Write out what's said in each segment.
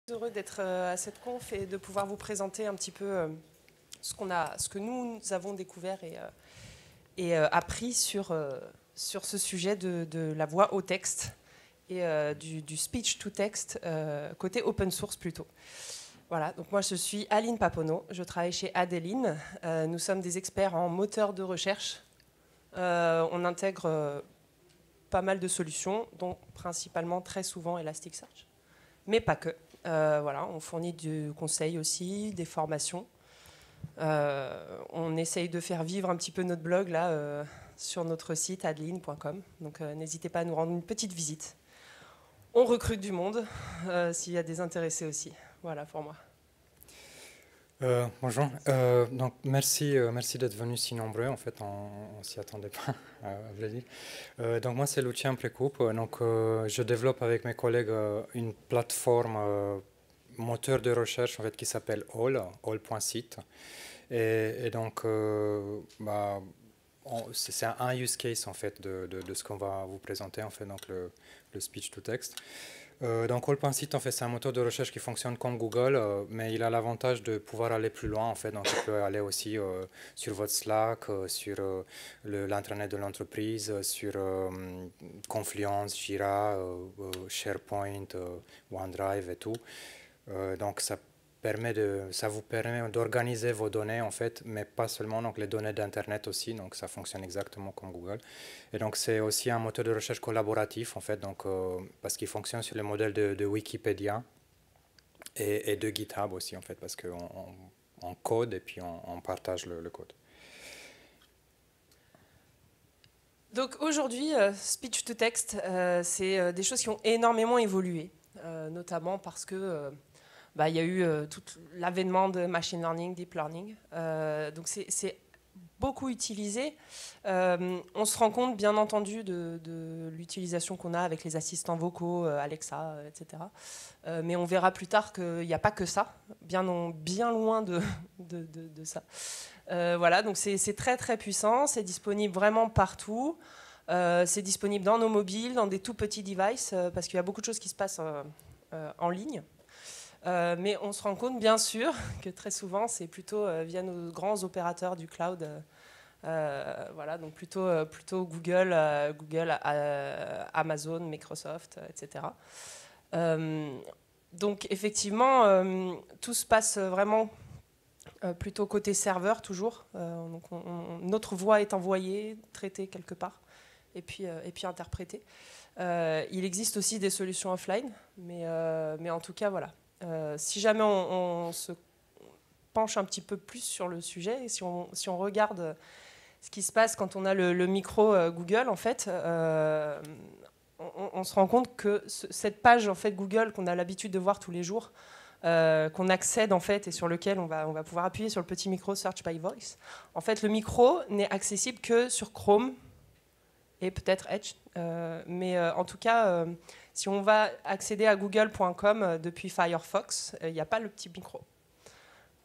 Heureux d'être à cette conf et de pouvoir vous présenter un petit peu ce que nous avons découvert et appris sur ce sujet de la voix au texte et du speech to text côté open source plutôt. Voilà, donc moi je suis Aline Papono, je travaille chez Adeline. Nous sommes des experts en moteur de recherche. On intègre pas mal de solutions, dont principalement très souvent Elasticsearch, mais pas que. Voilà, on fournit du conseil aussi, des formations. On essaye de faire vivre un petit peu notre blog là sur notre site adeline.com. Donc n'hésitez pas à nous rendre une petite visite. On recrute du monde s'il y a des intéressés aussi. Voilà pour moi. Bonjour. Donc merci d'être venus si nombreux. En fait, on s'y attendait pas, à vrai dire. Donc moi, c'est Lucien Précoupe. Donc je développe avec mes collègues une plateforme moteur de recherche en fait qui s'appelle all.site. Et donc c'est un use case en fait de ce qu'on va vous présenter en fait, donc le speech to text. Donc all.site en fait c'est un moteur de recherche qui fonctionne comme Google, mais il a l'avantage de pouvoir aller plus loin en fait. Donc il peut aller aussi sur votre Slack, sur l'intranet de l'entreprise, sur Confluence, Jira, SharePoint, OneDrive et tout. Donc ça vous permet d'organiser vos données en fait, mais pas seulement donc les données d'internet aussi. Donc ça fonctionne exactement comme Google. Et donc c'est aussi un moteur de recherche collaboratif en fait, donc parce qu'il fonctionne sur le modèle de Wikipédia et de GitHub aussi en fait, parce qu'on code et puis on partage le code. Donc aujourd'hui, speech to text, c'est des choses qui ont énormément évolué, notamment parce que il y a eu tout l'avènement de machine learning, deep learning. Donc c'est beaucoup utilisé. On se rend compte, bien entendu, de l'utilisation qu'on a avec les assistants vocaux, Alexa, etc. Mais on verra plus tard qu'il n'y a pas que ça, bien loin de ça. Voilà, donc c'est très très puissant, c'est disponible vraiment partout. C'est disponible dans nos mobiles, dans des tout petits devices, parce qu'il y a beaucoup de choses qui se passent en ligne. Mais on se rend compte, bien sûr, que très souvent, c'est plutôt via nos grands opérateurs du cloud. Voilà, donc plutôt Google, Amazon, Microsoft, etc. Donc effectivement, tout se passe vraiment plutôt côté serveur toujours. Donc notre voix est envoyée, traitée quelque part, et puis interprétée. Il existe aussi des solutions offline, mais en tout cas, voilà. Si jamais on se penche un petit peu plus sur le sujet, et si on regarde ce qui se passe quand on a le micro Google, en fait, on se rend compte que cette page en fait, Google qu'on a l'habitude de voir tous les jours, qu'on accède en fait, et sur lequel on va pouvoir appuyer sur le petit micro Search by Voice, en fait, le micro n'est accessible que sur Chrome et peut-être Edge. Mais en tout cas, si on va accéder à google.com depuis Firefox, il n'y a pas le petit micro.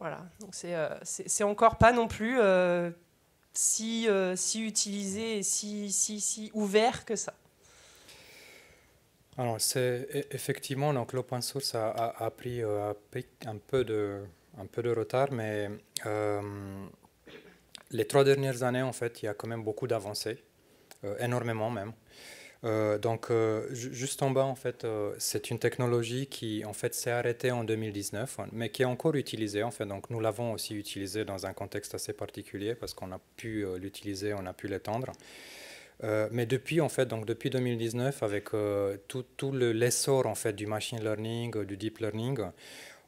Voilà, donc c'est encore pas non plus si utilisé et si ouvert que ça. Alors c'est effectivement donc l'open source a pris un peu de retard, mais les 3 dernières années en fait il y a quand même beaucoup d'avancées, énormément même. Juste en bas, en fait, c'est une technologie qui, en fait, s'est arrêtée en 2019, mais qui est encore utilisée, en fait. Donc, nous l'avons aussi utilisée dans un contexte assez particulier parce qu'on a pu l'utiliser, on a pu l'étendre. Mais depuis, en fait, donc depuis 2019, avec tout l'essor, en fait, du machine learning, du deep learning,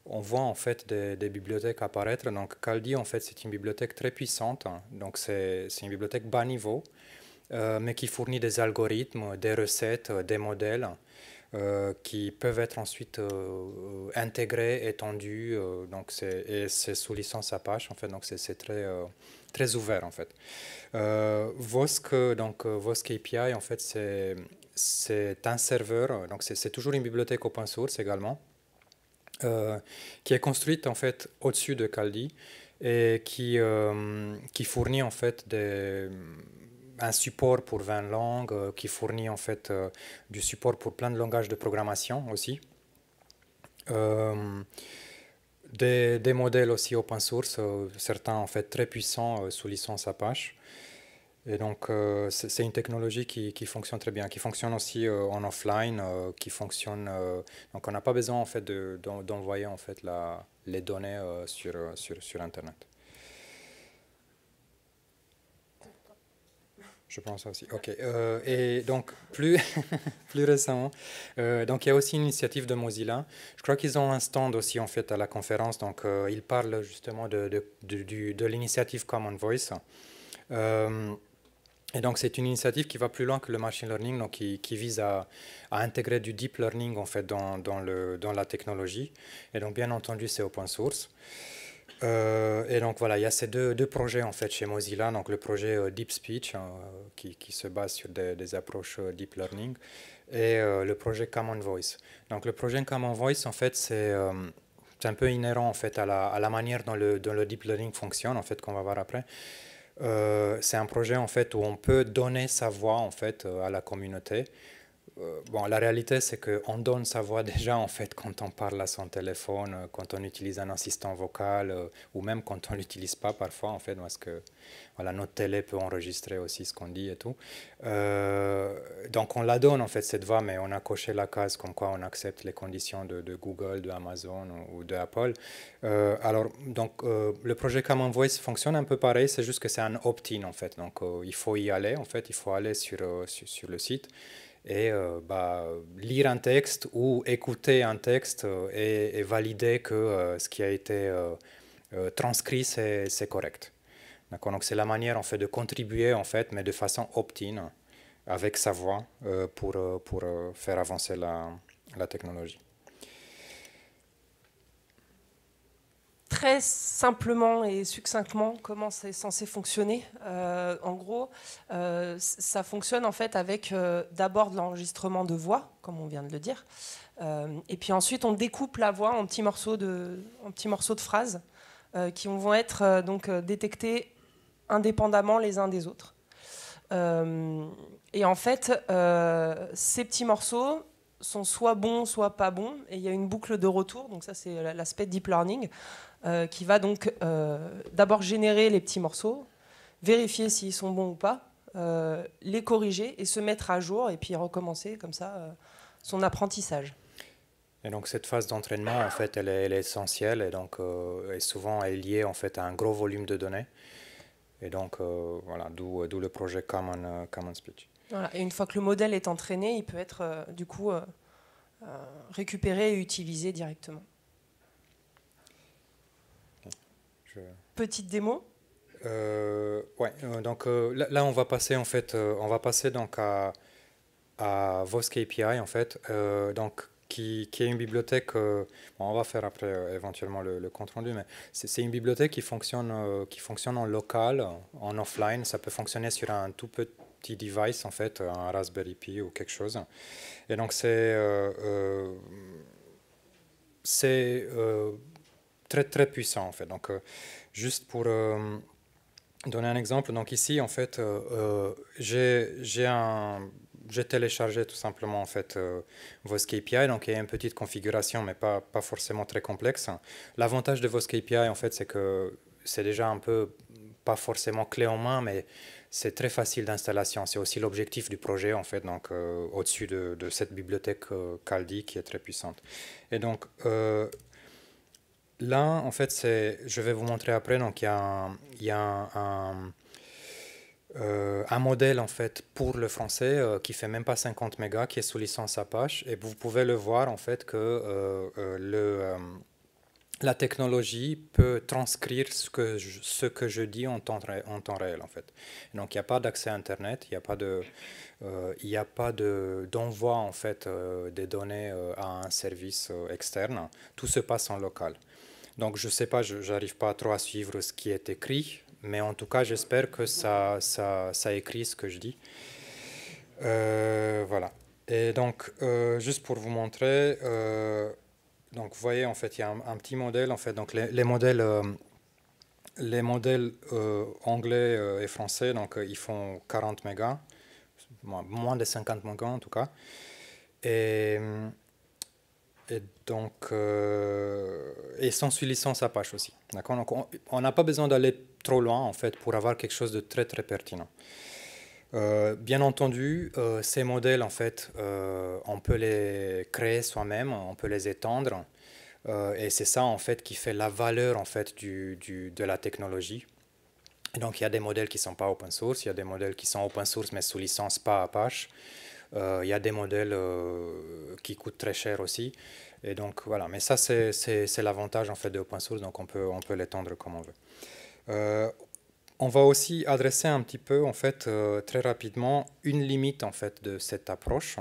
on voit en fait des bibliothèques apparaître. Donc, Kaldi, en fait, c'est une bibliothèque très puissante. Donc, c'est une bibliothèque bas niveau. Mais qui fournit des algorithmes, des recettes, des modèles qui peuvent être ensuite intégrés, étendus. Et c'est sous licence Apache, en fait, donc c'est très, très ouvert, en fait. Vosk API, en fait, c'est un serveur, donc c'est toujours une bibliothèque open source également, qui est construite, en fait, au-dessus de Kaldi et qui fournit, en fait, un support pour 20 langues, qui fournit en fait du support pour plein de langages de programmation aussi. Des modèles aussi open source, certains en fait très puissants sous licence Apache. Et donc c'est une technologie qui fonctionne très bien, qui fonctionne aussi en offline, qui fonctionne. Donc on n'a pas besoin en fait d'envoyer en fait les données sur Internet. Je pense aussi. Ok. Et donc plus plus récemment, donc il y a aussi une initiative de Mozilla. Je crois qu'ils ont un stand aussi en fait à la conférence. Donc ils parlent justement de l'initiative Common Voice. Et donc c'est une initiative qui va plus loin que le machine learning, donc qui vise à intégrer du deep learning en fait dans la technologie. Et donc bien entendu c'est open source. Et donc voilà, il y a ces deux projets en fait chez Mozilla, donc le projet Deep Speech qui se base sur des approches Deep Learning et le projet Common Voice. Donc le projet Common Voice en fait c'est un peu inhérent en fait à la manière dont le Deep Learning fonctionne en fait qu'on va voir après. C'est un projet en fait où on peut donner sa voix en fait à la communauté. Bon, la réalité, c'est qu'on donne sa voix déjà, en fait, quand on parle à son téléphone, quand on utilise un assistant vocal, ou même quand on ne l'utilise pas parfois, en fait, parce que voilà, notre télé peut enregistrer aussi ce qu'on dit et tout. Donc, on la donne, en fait, cette voix, mais on a coché la case comme quoi on accepte les conditions de Google, de Amazon ou de Apple. Alors, donc, le projet Common Voice fonctionne un peu pareil, c'est juste que c'est un opt-in, en fait. Donc, il faut y aller, en fait, il faut aller sur le site et lire un texte ou écouter un texte et valider que ce qui a été transcrit, c'est correct. Donc c'est la manière en fait, de contribuer, en fait, mais de façon opt-in, avec sa voix, pour faire avancer la technologie. Très simplement et succinctement, comment c'est censé fonctionner. En gros, ça fonctionne en fait avec d'abord de l'enregistrement de voix, comme on vient de le dire, et puis ensuite on découpe la voix en petits morceaux de phrases qui vont être donc détectés indépendamment les uns des autres. Et en fait, ces petits morceaux sont soit bons, soit pas bons, et il y a une boucle de retour, donc ça c'est l'aspect deep learning, qui va donc d'abord générer les petits morceaux, vérifier s'ils sont bons ou pas, les corriger et se mettre à jour, et puis recommencer comme ça son apprentissage. Et donc cette phase d'entraînement, en fait, elle est essentielle et donc et souvent elle est liée en fait à un gros volume de données. Et donc voilà, d'où le projet Common Speech. Voilà. Et une fois que le modèle est entraîné, il peut être du coup récupéré et utilisé directement. Petite démo. Ouais, donc là on va passer en fait, on va passer donc à Vosk API en fait, donc qui est une bibliothèque. Bon, on va faire après éventuellement le compte rendu, mais c'est une bibliothèque qui fonctionne en local, en offline. Ça peut fonctionner sur un tout petit device en fait, un Raspberry Pi ou quelque chose. Et donc c'est très très puissant en fait. Donc juste pour donner un exemple, donc ici en fait j'ai téléchargé tout simplement en fait Vosk API, donc il y a une petite configuration mais pas forcément très complexe. L'avantage de Vosk API en fait c'est que c'est déjà un peu pas forcément clé en main, mais c'est très facile d'installation. C'est aussi l'objectif du projet en fait, donc au-dessus de cette bibliothèque Kaldi qui est très puissante. Et donc là, en fait, je vais vous montrer après. Donc, il y a un modèle en fait pour le français qui fait même pas 50 mégas, qui est sous licence Apache, et vous pouvez le voir en fait que la technologie peut transcrire ce que je dis en temps réel en fait. Donc, il n'y a pas d'accès à Internet, il n'y a pas d'envoi en fait des données à un service externe. Tout se passe en local. Donc je ne sais pas, je n'arrive pas trop à suivre ce qui est écrit, mais en tout cas j'espère que ça écrit ce que je dis. Voilà. Et donc juste pour vous montrer, donc vous voyez en fait il y a un petit modèle en fait, donc les modèles anglais et français, donc ils font 40 mégas, moins de 50 mégas en tout cas. Et et donc, et sont sous licence Apache aussi. D'accord? Donc, on n'a pas besoin d'aller trop loin, en fait, pour avoir quelque chose de très, très pertinent. Bien entendu, ces modèles, en fait, on peut les créer soi-même, on peut les étendre, et c'est ça, en fait, qui fait la valeur, en fait, de la technologie. Et donc, il y a des modèles qui ne sont pas open source, il y a des modèles qui sont open source, mais sous licence pas Apache. Il y a des modèles qui coûtent très cher aussi. Et donc, voilà. Mais ça, c'est l'avantage, en fait, de open source, donc on peut l'étendre comme on veut. On va aussi adresser un petit peu, en fait, très rapidement, une limite, en fait, de cette approche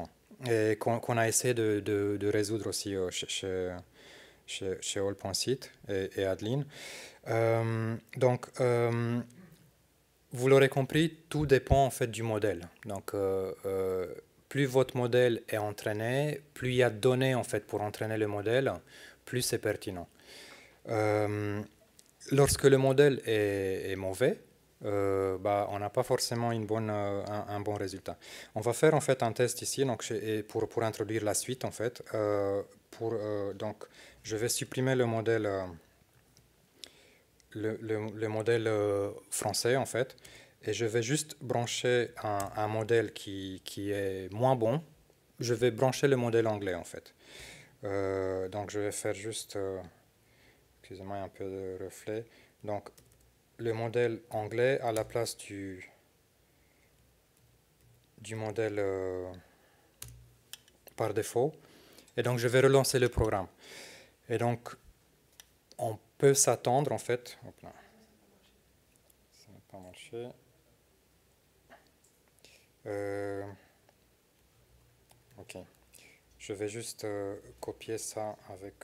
et qu'on a essayé de résoudre aussi chez All.Site et Adeline. Donc, vous l'aurez compris, tout dépend en fait du modèle. Donc, plus votre modèle est entraîné, plus il y a de données en fait pour entraîner le modèle, plus c'est pertinent. Lorsque le modèle est mauvais, on n'a pas forcément un bon résultat. On va faire en fait un test ici, donc pour introduire la suite en fait. Donc, je vais supprimer le modèle. Le modèle français en fait, et je vais juste brancher un modèle qui est moins bon. Je vais brancher le modèle anglais en fait. Donc je vais faire juste, excusez-moi, un peu de reflet. Donc le modèle anglais à la place du modèle par défaut. Et donc je vais relancer le programme. Et donc on peut s'attendre en fait. Hop là. Ça n'a pas marché. Ok. Je vais juste copier ça avec...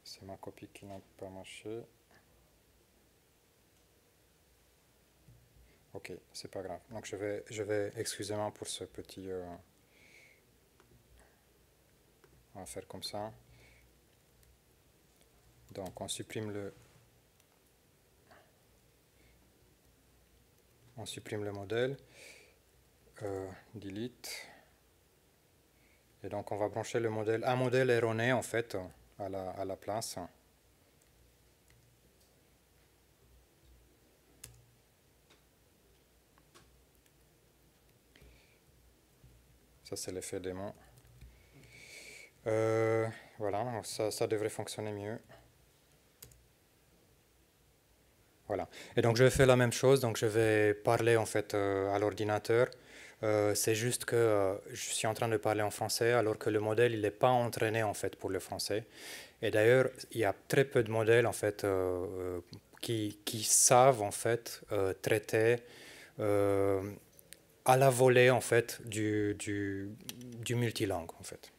c'est ma copie qui n'a pas marché. Ok, c'est pas grave. Donc je vais excusez-moi pour ce petit... on va faire comme ça. Donc on supprime le modèle. Delete. Et donc on va brancher le modèle, un modèle erroné en fait à la place. Ça c'est l'effet démon. Voilà, ça devrait fonctionner mieux. Voilà. Et donc je vais faire la même chose, donc je vais parler en fait à l'ordinateur. C'est juste que je suis en train de parler en français alors que le modèle il n'est pas entraîné en fait pour le français. Et d'ailleurs il y a très peu de modèles en fait qui savent en fait traiter à la volée en fait du multilangue en fait.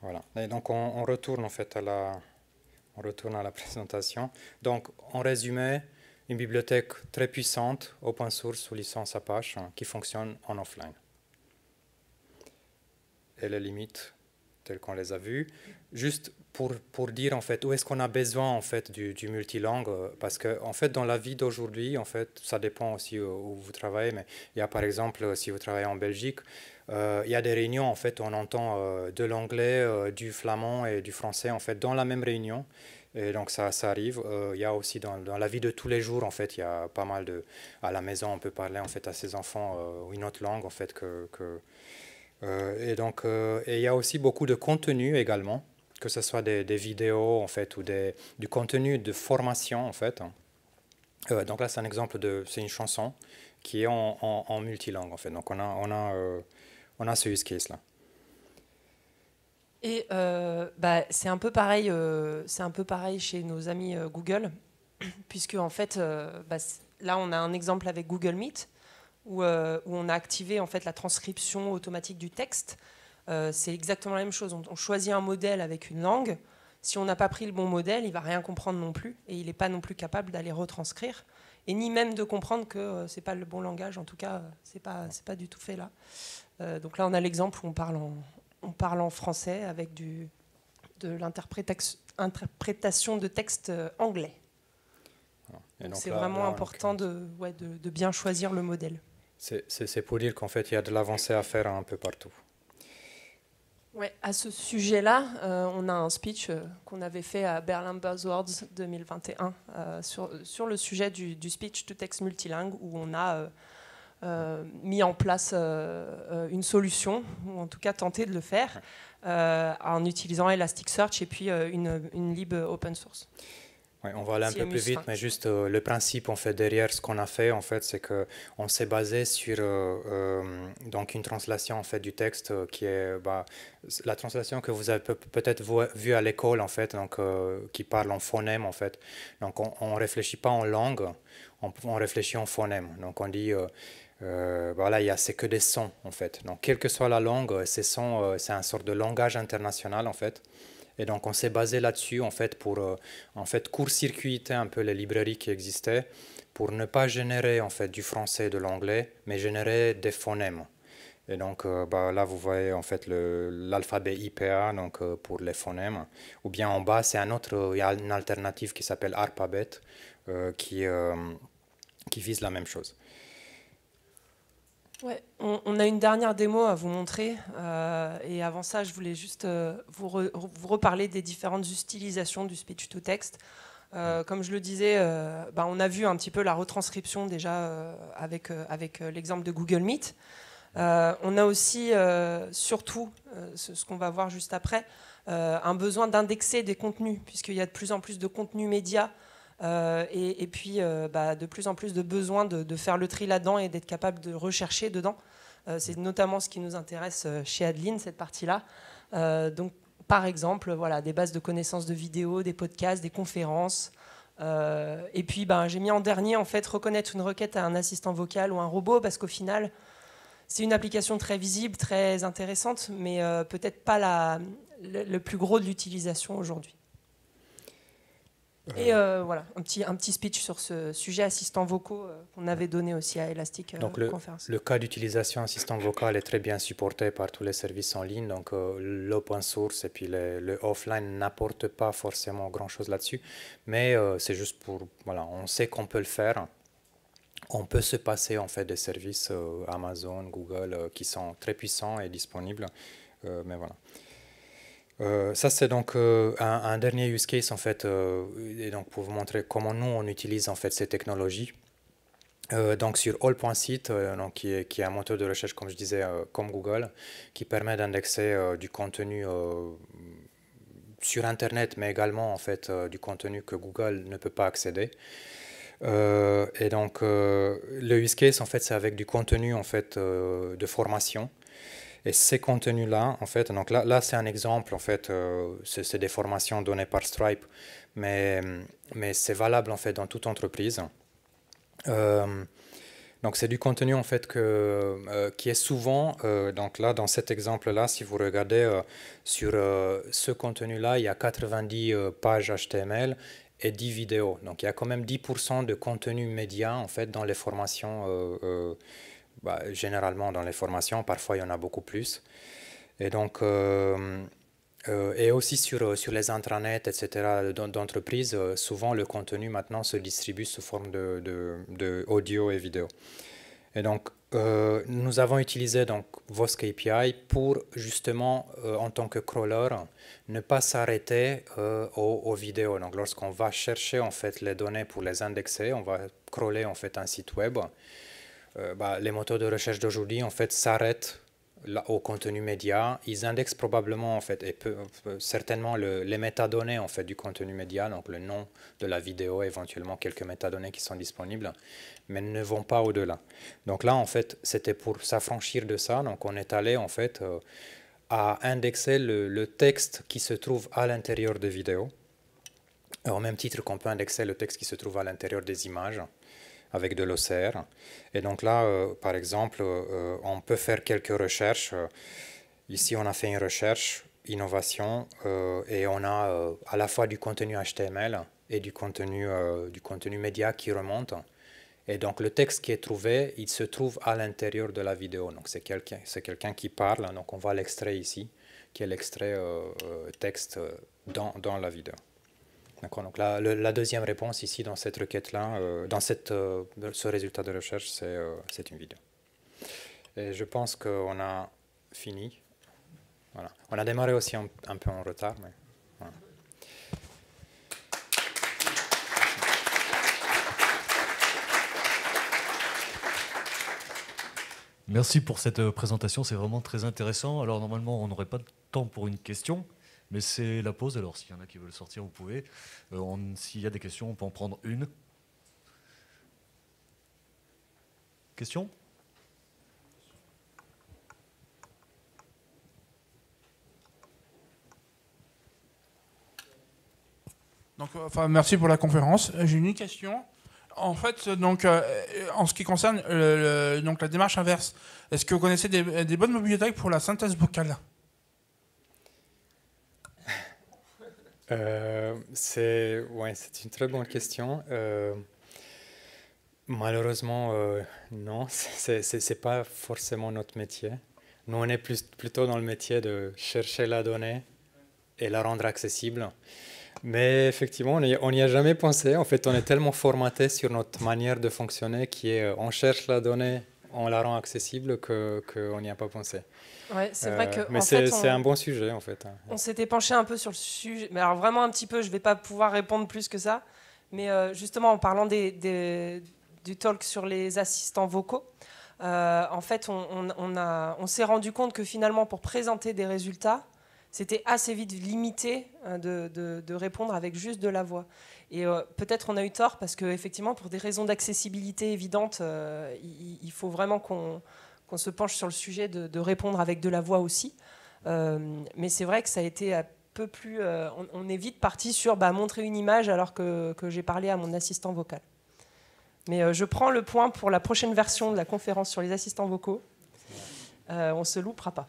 Voilà. Et donc on retourne en fait on retourne à la présentation. Donc en résumé, une bibliothèque très puissante, open source sous licence Apache, qui fonctionne en offline. Et les limites telles qu'on les a vues. Juste pour dire en fait où est-ce qu'on a besoin en fait du multilangue, parce que en fait dans la vie d'aujourd'hui, en fait ça dépend aussi où vous travaillez, mais il y a par exemple si vous travaillez en Belgique, il y a des réunions en fait où on entend de l'anglais, du flamand et du français en fait dans la même réunion. Et donc ça arrive. Il y a aussi dans la vie de tous les jours en fait, il y a pas mal à la maison on peut parler en fait à ses enfants une autre langue en fait et donc et il y a aussi beaucoup de contenu également, que ce soit des vidéos en fait ou du contenu de formation en fait. Donc là c'est un exemple c'est une chanson qui est en multilangue en fait. Donc on a ce use case là. Et c'est un peu pareil chez nos amis Google, puisque en fait, là on a un exemple avec Google Meet où on a activé en fait la transcription automatique du texte. C'est exactement la même chose. On choisit un modèle avec une langue. Si on n'a pas pris le bon modèle, il va rien comprendre non plus, et il n'est pas non plus capable d'aller retranscrire, et ni même de comprendre que c'est pas le bon langage. En tout cas, c'est pas du tout fait là. Donc là, on a l'exemple où on parle en français avec de l'interprétation de texte anglais. C'est vraiment important de bien choisir le modèle. C'est pour dire qu'en fait, il y a de l'avancée à faire un peu partout. Ouais, à ce sujet-là, on a un speech qu'on avait fait à Berlin Buzzwords 2021 sur le sujet du speech to text multilingue, où on a mis en place une solution, ou en tout cas tenté de le faire, en utilisant Elasticsearch et puis une lib open source. Ouais, on va aller un peu plus vite, mais juste le principe en fait derrière ce qu'on a fait en fait, c'est que on s'est basé sur donc une translation en fait du texte qui est la translation que vous avez peut-être vu à l'école en fait, donc qui parle en phonème en fait. Donc on réfléchit pas en langue, on réfléchit en phonème. Donc on dit voilà, c'est que des sons en fait. Donc quelle que soit la langue, ces sons, c'est un sort de langage international en fait. Et donc on s'est basé là-dessus en fait pour en fait court-circuiter un peu les librairies qui existaient pour ne pas générer en fait du français et de l'anglais, mais générer des phonèmes. Et donc là vous voyez en fait l'alphabet IPA donc pour les phonèmes. Ou bien en bas c'est il y a une alternative qui s'appelle Arpabet qui vise la même chose. Ouais, on a une dernière démo à vous montrer. Et avant ça, je voulais juste vous reparler des différentes utilisations du speech-to-text. Comme je le disais, on a vu un petit peu la retranscription déjà avec l'exemple de Google Meet. On a aussi, surtout, ce qu'on va voir juste après, un besoin d'indexer des contenus, puisqu'il y a de plus en plus de contenus médias et puis de plus en plus de besoin de faire le tri là-dedans et d'être capable de rechercher dedans. C'est notamment ce qui nous intéresse chez Adeline, cette partie-là. Donc, par exemple, voilà, des bases de connaissances de vidéos, des podcasts, des conférences. Et puis, j'ai mis en dernier, en fait, reconnaître une requête à un assistant vocal ou un robot, parce qu'au final, c'est une application très visible, très intéressante, mais peut-être pas le plus gros de l'utilisation aujourd'hui. Et voilà, un petit speech sur ce sujet assistant vocaux qu'on avait donné aussi à Elastic donc Conference. Le cas d'utilisation assistant vocal est très bien supporté par tous les services en ligne, donc l'open source et puis le offline n'apporte pas forcément grand-chose là-dessus, mais c'est juste pour, voilà, on sait qu'on peut le faire. On peut se passer en fait des services Amazon, Google qui sont très puissants et disponibles, mais voilà. Ça c'est donc un dernier use case en fait, et donc pour vous montrer comment nous on utilise en fait ces technologies. Donc sur all.site, donc qui est un moteur de recherche comme je disais comme Google, qui permet d'indexer du contenu sur Internet, mais également en fait du contenu que Google ne peut pas accéder. Et donc le use case en fait c'est avec du contenu en fait de formation. Et ces contenus-là, en fait, donc là c'est un exemple, en fait, c'est des formations données par Stripe, mais c'est valable en fait dans toute entreprise. Donc c'est du contenu en fait qui est souvent, donc là dans cet exemple-là, si vous regardez sur ce contenu-là, il y a 90 pages HTML et 10 vidéos. Donc il y a quand même 10% de contenu média en fait dans les formations. Généralement dans les formations, parfois il y en a beaucoup plus. Et donc, et aussi sur les intranets, etc., d'entreprises, souvent le contenu maintenant se distribue sous forme de audio et vidéo. Et donc, nous avons utilisé donc Vosk API pour justement, en tant que crawler, ne pas s'arrêter aux vidéos. Donc, lorsqu'on va chercher en fait les données pour les indexer, on va crawler en fait un site web. Les moteurs de recherche d'aujourd'hui en fait s'arrêtent au contenu média. Ils indexent probablement en fait et certainement les métadonnées en fait du contenu média, donc le nom de la vidéo, éventuellement quelques métadonnées qui sont disponibles, mais ne vont pas au-delà. Donc là en fait c'était pour s'affranchir de ça. Donc on est allé en fait à indexer le texte qui se trouve à l'intérieur des vidéos, au même titre qu'on peut indexer le texte qui se trouve à l'intérieur des images avec de l'OCR. Et donc là, par exemple, on peut faire quelques recherches. Ici, on a fait une recherche, innovation, et on a à la fois du contenu HTML et du contenu média qui remonte. Et donc le texte qui est trouvé, il se trouve à l'intérieur de la vidéo. Donc c'est quelqu'un qui parle, donc on voit l'extrait ici, qui est l'extrait texte dans la vidéo. D'accord, donc la deuxième réponse ici dans cette requête-là, dans ce résultat de recherche, c'est une vidéo. Et je pense qu'on a fini. Voilà. On a démarré aussi un peu en retard, mais voilà. Merci pour cette présentation, c'est vraiment très intéressant. Alors normalement, on n'aurait pas de temps pour une question, mais c'est la pause. Alors s'il y en a qui veulent sortir, vous pouvez. S'il y a des questions, on peut en prendre une. Question ? Donc, merci pour la conférence. J'ai une question. En fait, donc, en ce qui concerne donc la démarche inverse, est-ce que vous connaissez des bonnes bibliothèques pour la synthèse vocale? C'est une très bonne question. Malheureusement, non, c'est pas forcément notre métier. Nous, on est plutôt dans le métier de chercher la donnée et la rendre accessible. Mais effectivement, on n'y a jamais pensé. En fait, on est tellement formaté sur notre manière de fonctionner qui est on cherche la donnée, on la rend accessible qu'on n'y a pas pensé. Ouais, c'est vrai que mais c'est un bon sujet en fait. On s'était penché un peu sur le sujet, mais alors vraiment un petit peu, je ne vais pas pouvoir répondre plus que ça. Mais justement, en parlant du talk sur les assistants vocaux, en fait, on s'est rendu compte que finalement, pour présenter des résultats, c'était assez vite limité de répondre avec juste de la voix. Et peut-être on a eu tort parce qu'effectivement, pour des raisons d'accessibilité évidentes, il faut vraiment qu'on se penche sur le sujet de répondre avec de la voix aussi. Mais c'est vrai que ça a été un peu plus... on est vite parti sur montrer une image alors que j'ai parlé à mon assistant vocal. Mais je prends le point pour la prochaine version de la conférence sur les assistants vocaux. On ne se loupera pas.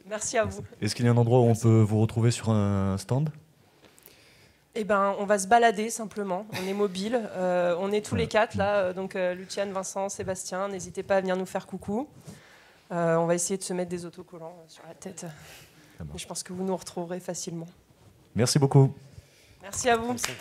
Merci à vous. Est-ce qu'il y a un endroit où on peut vous retrouver sur un stand ? Eh ben, on va se balader simplement. On est mobile. On est tous les quatre là. Donc, Luciane, Vincent, Sébastien, n'hésitez pas à venir nous faire coucou. On va essayer de se mettre des autocollants sur la tête. Et je pense que vous nous retrouverez facilement. Merci beaucoup. Merci à vous. Merci.